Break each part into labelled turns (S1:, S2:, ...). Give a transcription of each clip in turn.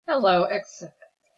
S1: Hello,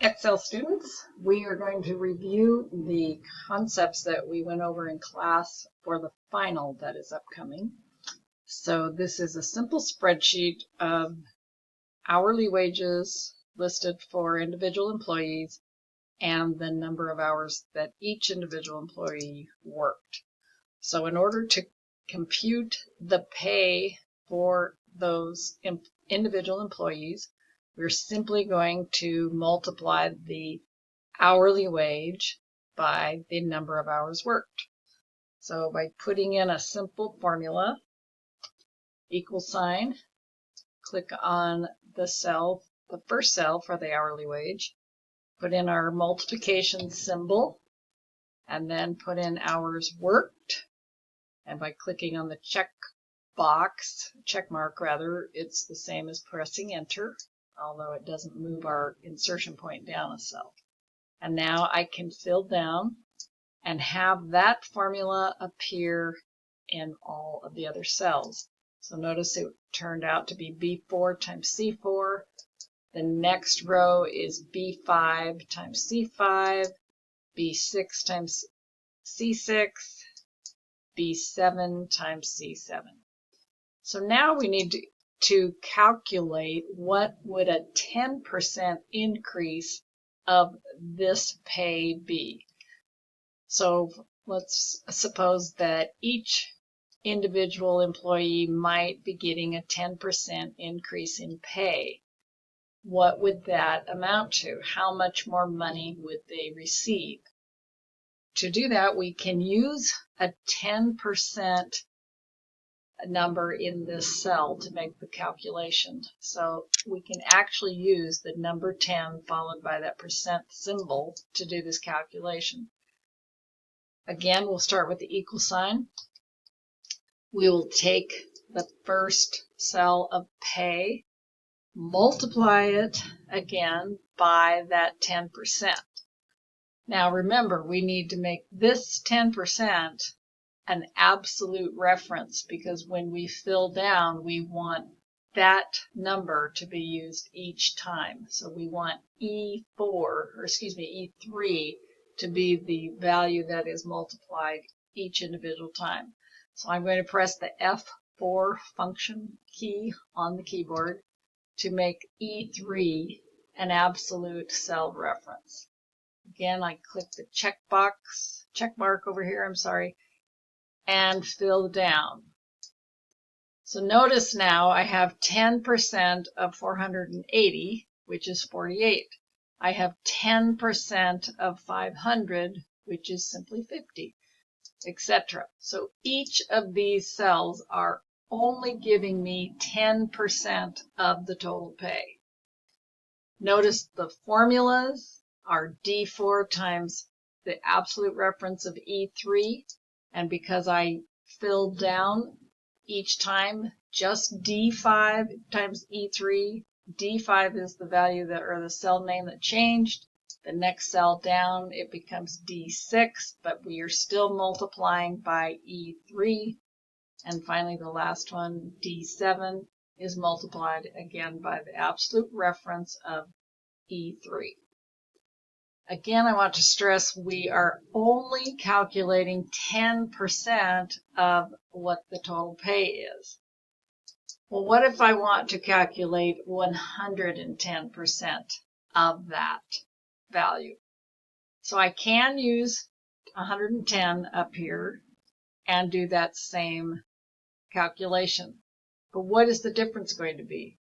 S1: Excel students. We are going to review the concepts that we went over in class for the final that is upcoming. So this is a simple spreadsheet of hourly wages listed for individual employees and the number of hours that each individual employee worked. So in order to compute the pay for those individual employees, we're simply going to multiply the hourly wage by the number of hours worked. So by putting in a simple formula, equal sign, click on the cell, the first cell for the hourly wage, put in our multiplication symbol, and then put in hours worked. And by clicking on the check mark rather, it's the same as pressing enter, although it doesn't move our insertion point down a cell. And now I can fill down and have that formula appear in all of the other cells. So notice it turned out to be B4 times C4. The next row is B5 times C5, B6 times C6, B7 times C7. So now we need to calculate what would a 10% increase of this pay be. So let's suppose that each individual employee might be getting a 10% increase in pay. What would that amount to? How much more money would they receive? To do that, we can use a 10% number in this cell to make the calculation. So we can actually use the number 10 followed by that percent symbol to do this calculation. Again, we'll start with the equal sign. We will take the first cell of pay, multiply it again by that 10%. Now remember, we need to make this 10% an absolute reference, because when we fill down, we want that number to be used each time. So we want E3 to be the value that is multiplied each individual time. So I'm going to press the F4 function key on the keyboard to make E3 an absolute cell reference. Again, I click the check mark over here, and fill down. So notice now I have 10% of 480, which is 48. I have 10% of 500, which is simply 50, etc. So each of these cells are only giving me 10% of the total pay. Notice the formulas are D4 times the absolute reference of E3, and because I filled down each time just D5 times E3, D5 is the value that, or the cell name that changed. The next cell down, it becomes D6, but we are still multiplying by E3. And finally, the last one, D7, is multiplied again by the absolute reference of E3. Again, I want to stress we are only calculating 10% of what the total pay is. Well, what if I want to calculate 110% of that value? So I can use 110 up here and do that same calculation. But what is the difference going to be?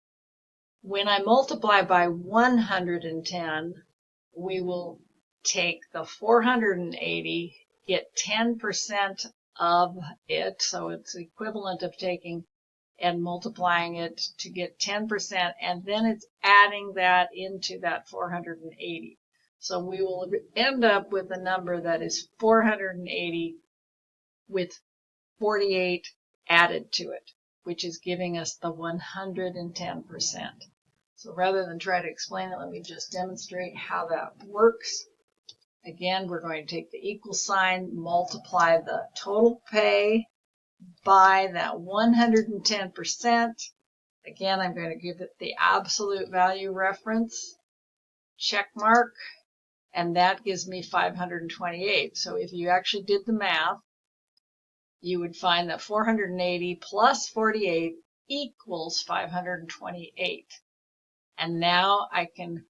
S1: When I multiply by 110, we will take the 480, get 10% of it, so it's equivalent of taking and multiplying it to get 10%, and then it's adding that into that 480. So we will end up with a number that is 480 with 48 added to it, which is giving us the 110%. So rather than try to explain it, let me just demonstrate how that works. Again, we're going to take the equal sign, multiply the total pay by that 110%. Again, I'm going to give it the absolute value reference check mark, and that gives me 528. So if you actually did the math, you would find that 480 plus 48 equals 528. And now I can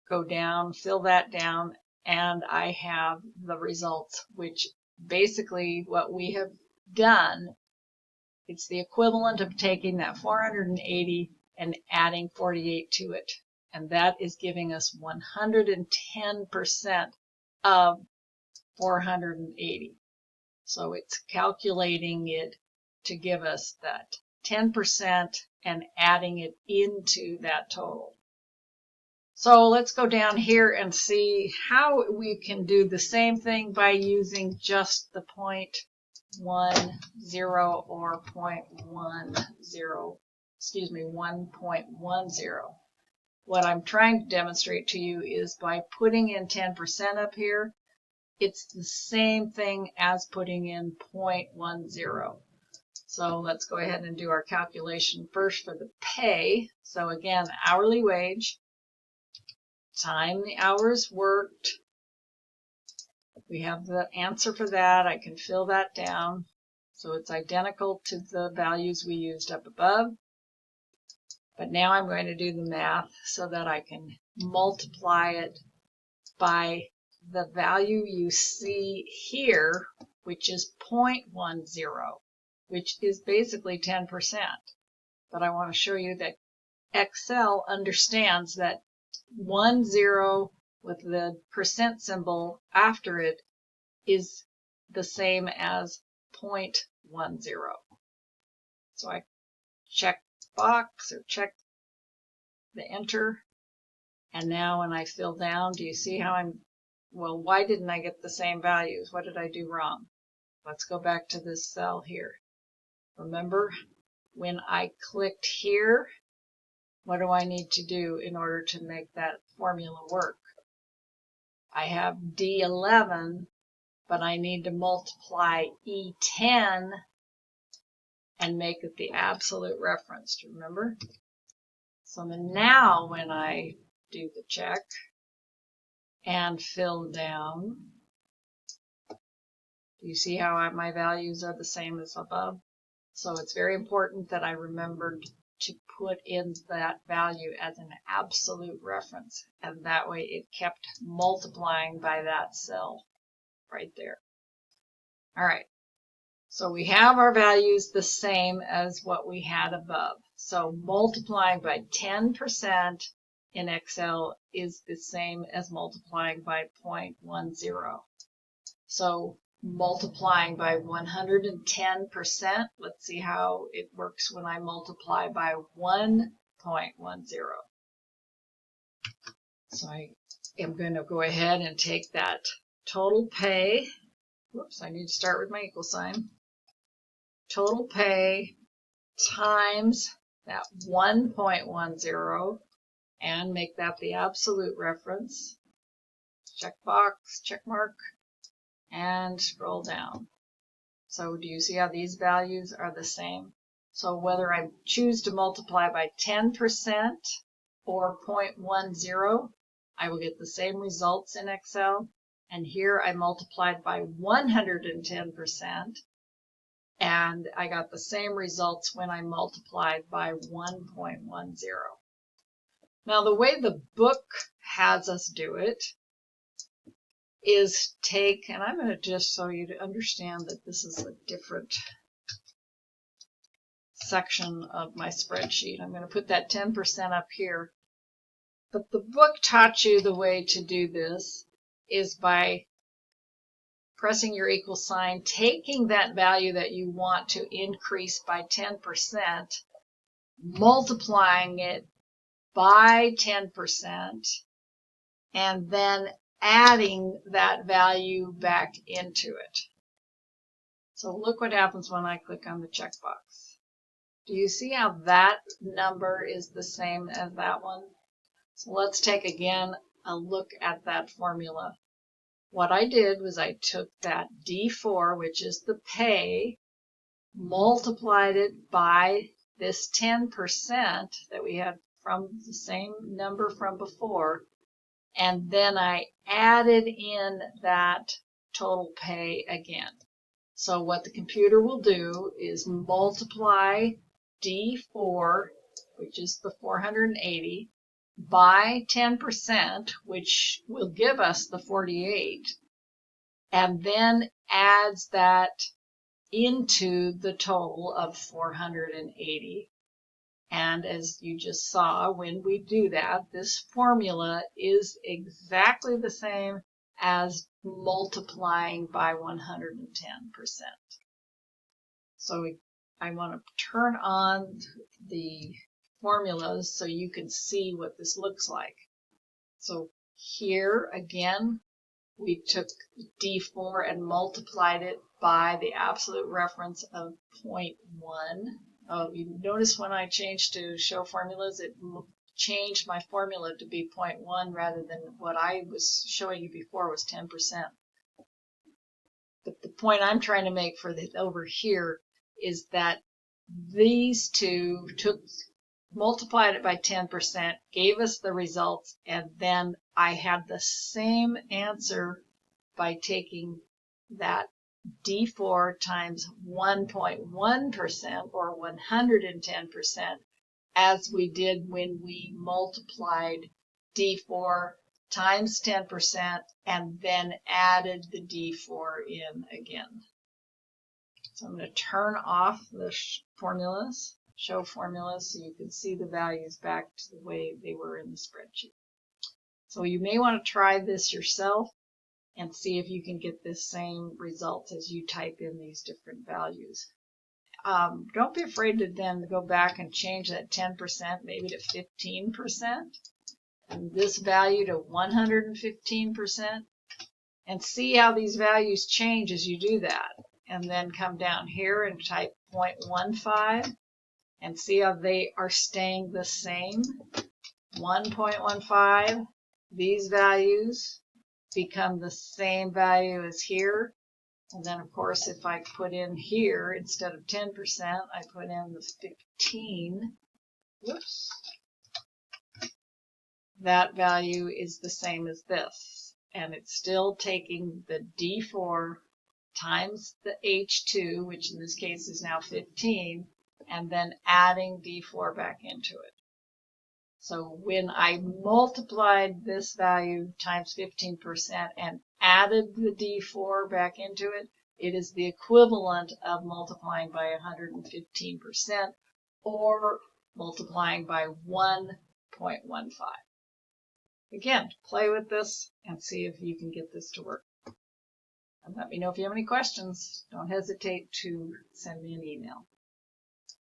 S1: go down, fill that down, and I have the results, which basically what we have done, it's the equivalent of taking that 480 and adding 48 to it. And that is giving us 110% of 480. So it's calculating it to give us that 10% and adding it into that total. So let's go down here and see how we can do the same thing by using just the 0.10 or 1.10. What I'm trying to demonstrate to you is by putting in 10% up here, it's the same thing as putting in 0.10. So let's go ahead and do our calculation first for the pay. So again, hourly wage, time the hours worked. We have the answer for that. I can fill that down. So it's identical to the values we used up above. But now I'm going to do the math so that I can multiply it by the value you see here, which is 0.10, which is basically 10%. But I want to show you that Excel understands that 10 with the percent symbol after it is the same as 0.10. So I check box or check the enter. And now when I fill down, do you see how well, why didn't I get the same values? What did I do wrong? Let's go back to this cell here. Remember, when I clicked here, what do I need to do in order to make that formula work? I have D11, but I need to multiply E10 and make it the absolute reference. Do you remember? So now when I do the check and fill down, do you see how my values are the same as above? So it's very important that I remembered to put in that value as an absolute reference, and that way it kept multiplying by that cell right there. All right, so we have our values the same as what we had above. So multiplying by 10% in Excel is the same as multiplying by 0.10. So multiplying by 110%, let's see how it works when I multiply by 1.10. So I am going to go ahead and take that total pay. Whoops, I need to start with my equal sign. Total pay times that 1.10 and make that the absolute reference. Checkbox, check mark, and scroll down. So do you see how these values are the same? So whether I choose to multiply by 10% or 0.10, I will get the same results in Excel. And here I multiplied by 110%, and I got the same results when I multiplied by 1.10. Now the way the book has us do it is take, and I'm going to just so you to understand that this is a different section of my spreadsheet. I'm going to put that 10% up here. But the book taught you the way to do this is by pressing your equal sign, taking that value that you want to increase by 10%, multiplying it by 10%, and then adding that value back into it. So look what happens when I click on the checkbox. Do you see how that number is the same as that one? So let's take again a look at that formula. What I did was I took that D4, which is the pay, multiplied it by this 10% that we had from the same number from before, and then I added in that total pay again. So what the computer will do is multiply D4, which is the 480, by 10%, which will give us the 48, and then adds that into the total of 480. And as you just saw, when we do that, this formula is exactly the same as multiplying by 110%. So I want to turn on the formulas so you can see what this looks like. So here again, we took D4 and multiplied it by the absolute reference of 0.1. Oh, you notice when I changed to show formulas, it changed my formula to be 0.1 rather than what I was showing you before was 10%. But the point I'm trying to make for the over here is that these two multiplied it by 10%, gave us the results, and then I had the same answer by taking that D4 times 1.1% or 110% as we did when we multiplied D4 times 10% and then added the D4 in again. So I'm going to turn off the formulas, show formulas, so you can see the values back to the way they were in the spreadsheet. So you may want to try this yourself and see if you can get the same results as you type in these different values. Don't be afraid to then go back and change that 10% maybe to 15%, and this value to 115%, and see how these values change as you do that. And then come down here and type 0.15 and see how they are staying the same. 1.15, these values become the same value as here. And then of course if I put in here instead of 10%, I put in the 15. Whoops. That value is the same as this, and it's still taking the D4 times the H2, which in this case is now 15, and then adding D4 back into it. So when I multiplied this value times 15% and added the D4 back into it, it is the equivalent of multiplying by 115% or multiplying by 1.15. Again, play with this and see if you can get this to work. And let me know if you have any questions. Don't hesitate to send me an email.